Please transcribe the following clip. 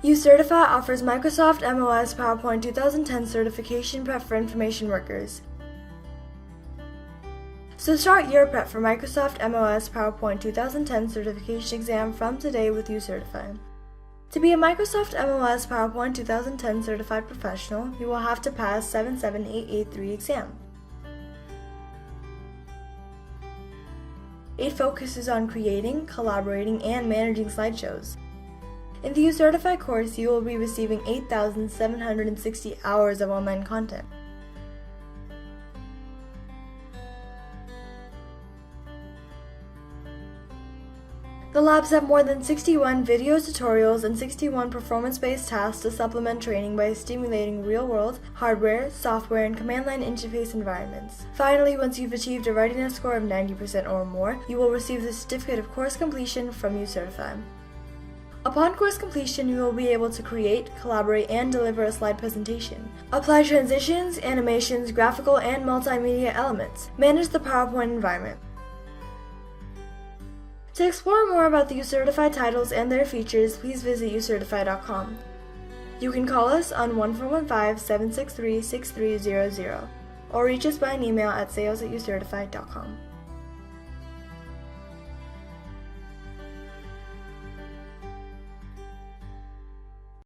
UCertify offers Microsoft MOS PowerPoint 2010 certification prep for information workers. So start your prep for Microsoft MOS PowerPoint 2010 certification exam from today with UCertify. To be a Microsoft MOS PowerPoint 2010 certified professional, you will have to pass 77883 exam. It focuses on creating, collaborating, and managing slideshows. In the UCertify course, you will be receiving 8,760 hours of online content. The labs have more than 61 video tutorials and 61 performance-based tasks to supplement training by stimulating real-world hardware, software, and command-line interface environments. Finally, once you've achieved a readiness score of 90% or more, you will receive the certificate of course completion from UCertify. Upon course completion, you will be able to create, collaborate, and deliver a slide presentation, apply transitions, animations, graphical, and multimedia elements, manage the PowerPoint environment. To explore more about the UCertify titles and their features, please visit ucertify.com. You can call us on 1415-763-6300 or reach us by an email at sales@ucertify.com.